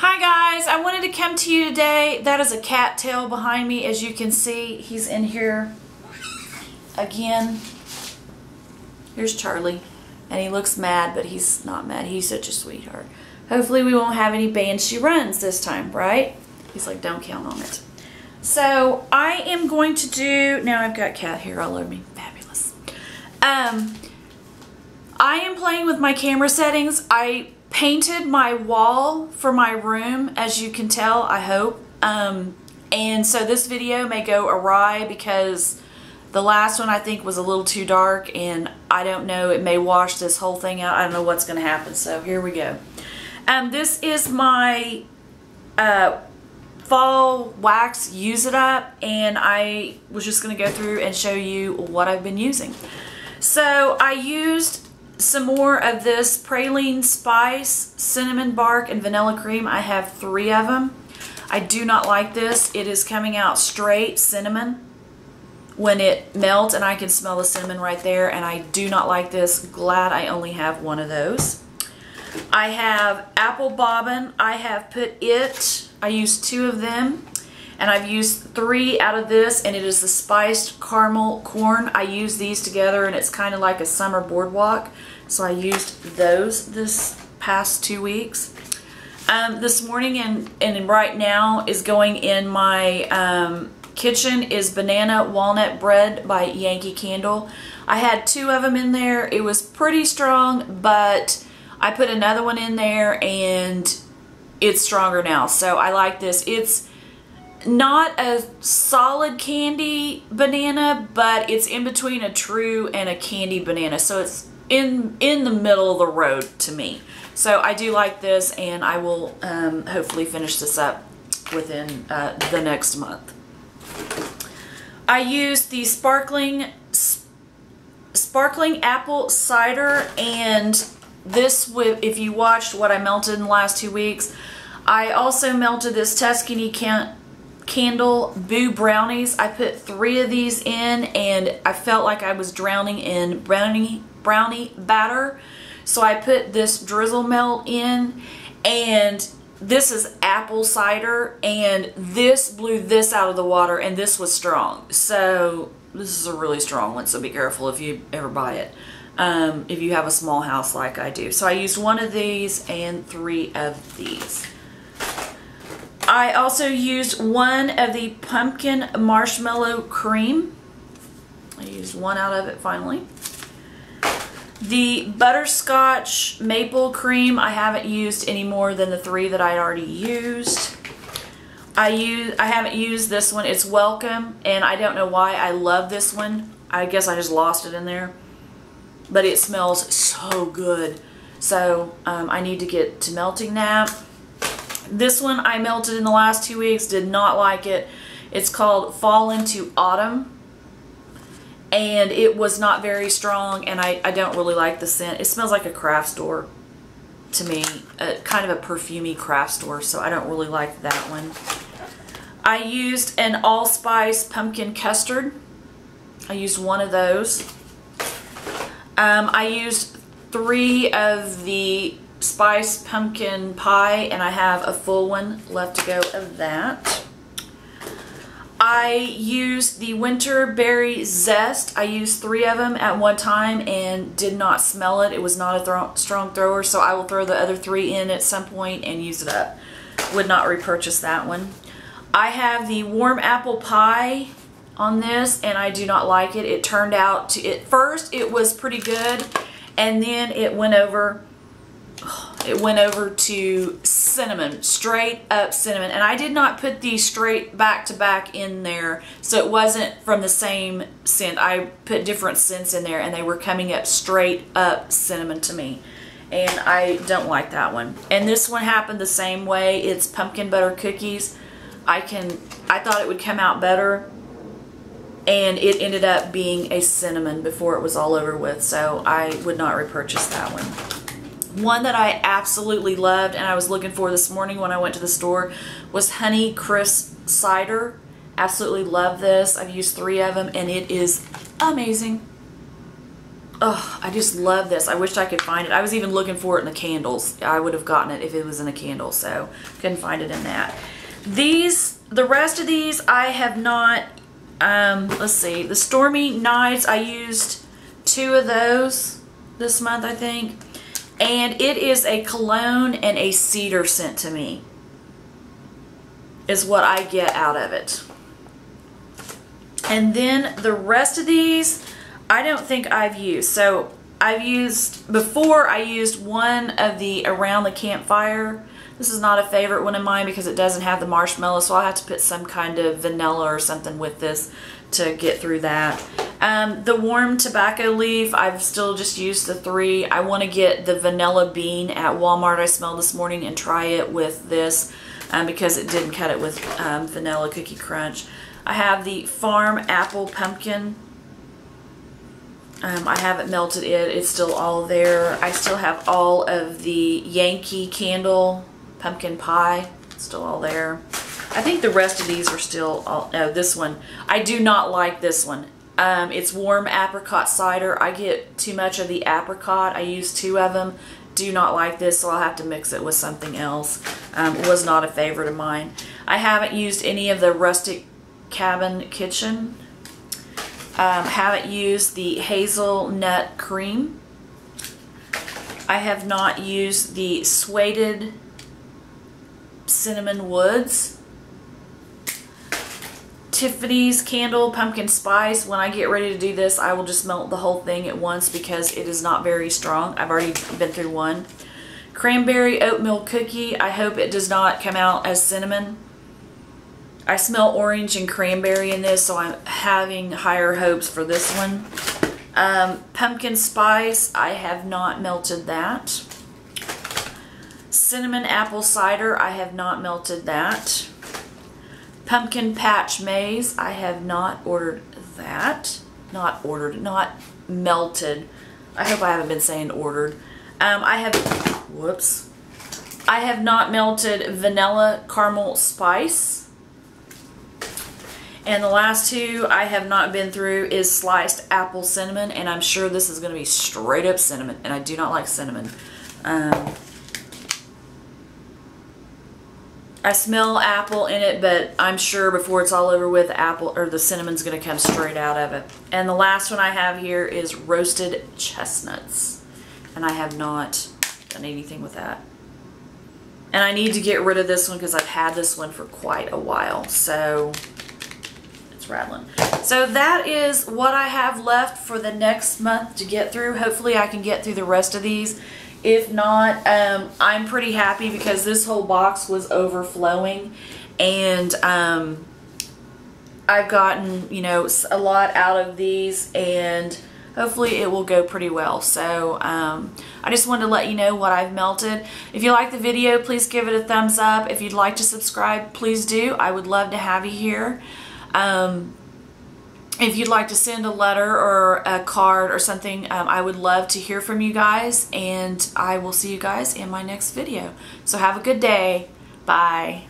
Hi guys, I wanted to come to you today. That is a cat tail behind me. As you can see, he's in here again. Here's Charlie, and he looks mad, but he's not mad. He's such a sweetheart. Hopefully we won't have any banshee runs this time, right? He's like, don't count on it. So I am going to do, now I've got cat hair all over me. Fabulous. I am playing with my camera settings. I painted my wall for my room, as you can tell, I hope. And so this video may go awry because the last one I think was a little too dark, and I don't know, it may wash this whole thing out. I don't know what's going to happen, so here we go. This is my fall wax Use It Up, and I was just going to go through and show you what I've been using. So I used some more of this praline spice, cinnamon bark, and vanilla cream. I have 3 of them. I do not like this. It is coming out straight cinnamon when it melts, and I can smell the cinnamon right there, and I do not like this. Glad I only have 1 of those. I have apple bobbin. I have put it, I used 2 of them, and I've used 3 out of this, and it is the spiced caramel corn. I use these together, and it's kind of like a summer boardwalk. So I used those this past 2 weeks. This morning and right now is going in my kitchen is banana walnut bread by Yankee Candle. I had 2 of them in there. It was pretty strong, but I put another one in there and it's stronger now. So I like this. It's not a solid candy banana, but it's in between a true and a candy banana. So it's in the middle of the road to me. So I do like this, and I will hopefully finish this up within the next month. I used the sparkling apple cider, and this, if you watched what I melted in the last 2 weeks, I also melted this Tuscany Candle Boo Brownies. I put 3 of these in, and I felt like I was drowning in brownie batter. So I put this drizzle melt in, and this is apple cider, and this blew this out of the water, and this was strong. So this is a really strong one, so be careful if you ever buy it. If you have a small house like I do. So I used 1 of these and 3 of these. I also used 1 of the pumpkin marshmallow cream. I used 1 out of it finally. The butterscotch maple cream, I haven't used any more than the 3 that I'd already used. I haven't used this one. It's Welcome, and I don't know why I love this one. I guess I just lost it in there. But it smells so good. So I need to get to melting that. This one I melted in the last 2 weeks, did not like it. It's called Fall Into Autumn. And it was not very strong, and I don't really like the scent. It smells like a craft store to me, kind of a perfumey craft store, so I don't really like that one. I used an allspice pumpkin custard. I used 1 of those. I used 3 of the spice pumpkin pie, and I have a full one left to go of that. I used the winter berry zest. I used 3 of them at one time and did not smell it. It was not a strong thrower, so I will throw the other 3 in at some point and use it up. Would not repurchase that one. I have the warm apple pie on this, and I do not like it. It turned out to, at first it was pretty good, and then it went over to cinnamon, straight up cinnamon. And I did not put these straight back to back in there, so it wasn't from the same scent. I put different scents in there, and they were coming up straight up cinnamon to me. And I don't like that one. And this one happened the same way. It's pumpkin butter cookies. I thought it would come out better, and it ended up being a cinnamon before it was all over with, so I would not repurchase that one. One that I absolutely loved and I was looking for this morning when I went to the store was Honey Crisp Cider. Absolutely love this. I've used 3 of them, and it is amazing. Oh, I just love this. I wished I could find it. I was even looking for it in the candles. I would have gotten it if it was in a candle, so couldn't find it in that. The rest of these I have not, let's see, the Stormy Nights, I used 2 of those this month, I think. And it is a cologne and a cedar scent to me, is what I get out of it. And then the rest of these, I don't think I've used. So I've used, before I used one of the Around the Campfire. This is not a favorite one of mine because it doesn't have the marshmallow, so I'll have to put some kind of vanilla or something with this to get through that. The Warm Tobacco Leaf, I've still just used the 3. I want to get the Vanilla Bean at Walmart I smelled this morning and try it with this because it didn't cut it with Vanilla Cookie Crunch. I have the Farm Apple Pumpkin. I haven't melted it. It's still all there. I still have all of the Yankee Candle Pumpkin Pie. It's still all there. I think the rest of these are still all, no, this one. I do not like this one. It's Warm Apricot Cider. I get too much of the apricot. I use 2 of them. Do not like this, so I'll have to mix it with something else. It was not a favorite of mine. I haven't used any of the Rustic Cabin Kitchen. Haven't used the Hazelnut Cream. I have not used the Suede Cinnamon Woods. Tiffany's Candle Pumpkin Spice. When I get ready to do this, I will just melt the whole thing at once because it is not very strong. I've already been through one. Cranberry Oatmeal Cookie. I hope it does not come out as cinnamon. I smell orange and cranberry in this, so I'm having higher hopes for this one. Pumpkin Spice. I have not melted that. Cinnamon Apple Cider. I have not melted that. Pumpkin Patch Maze. I have not ordered that. Not melted. I hope I haven't been saying ordered. I have not melted Vanilla Caramel Spice. And the last 2 I have not been through is Sliced Apple Cinnamon, and I'm sure this is going to be straight up cinnamon, and I do not like cinnamon. I smell apple in it, but I'm sure before it's all over with, apple or the cinnamon's going to come straight out of it. And the last one I have here is Roasted Chestnuts, and I have not done anything with that. And I need to get rid of this one because I've had this one for quite a while, so it's rattling. So that is what I have left for the next month to get through. Hopefully I can get through the rest of these. If not, I'm pretty happy because this whole box was overflowing, and I've gotten, you know, a lot out of these, and hopefully it will go pretty well. So I just wanted to let you know what I've melted. If you like the video, please give it a thumbs up. If you'd like to subscribe, please do. I would love to have you here. If you'd like to send a letter or a card or something, I would love to hear from you guys, and I will see you guys in my next video. So have a good day. Bye.